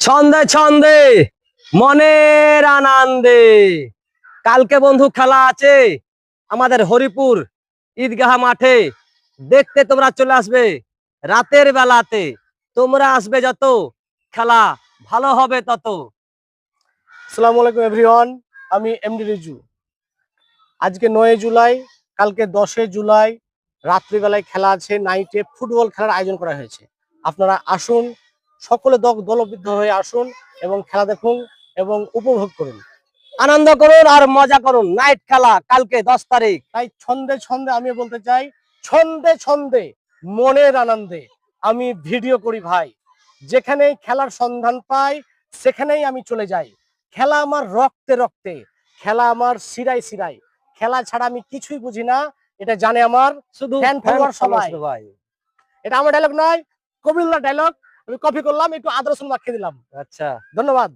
ছন্দে ছন্দে মনের আনন্দে। কালকে বন্ধু খেলা আছে আমাদের হরিপুর ঈদগাহ মাঠে। দেখতে তোমরা চলে আসবে রাতের বেলাতে। তোমরা আসবে যত, খেলা ভালো হবে তত। আসসালামু আলাইকুম এভরিওয়ান, আমি এমডি রিজু। আজকে 9 জুলাই, কালকে 10 জুলাই রাত্রিবেলায় খেলা আছে। নাইটে ফুটবল খেলার আয়োজন করা হয়েছে। আপনারা আসুন, সকলে দলবদ্ধ হয়ে আসুন এবং খেলা দেখুন এবং উপভোগ করুন। আনন্দ করুন আর মজা করুন। নাইট খেলা কালকে 10 তারিখ। তাই ছন্দে ছন্দে আমি বলতে চাই, ছন্দে ছন্দে মনের আনন্দে আমি ভিডিও করি ভাই। যেখানেই খেলার সন্ধান পাই সেখানেই আমি চলে যাই। খেলা আমার রক্তে রক্তে, খেলা আমার শিরায় শিরায়। খেলা ছাড়া আমি কিছুই বুঝি না, এটা জানে আমার শুধু ফ্যান ফলোয়ার সবাই। ভাই। এটা আমার ডায়লগ নয়, কবিল্লার ডায়লগ। আমি কপি করলাম, একটু আদর রসুন মাখিয়ে দিলাম। আচ্ছা, ধন্যবাদ।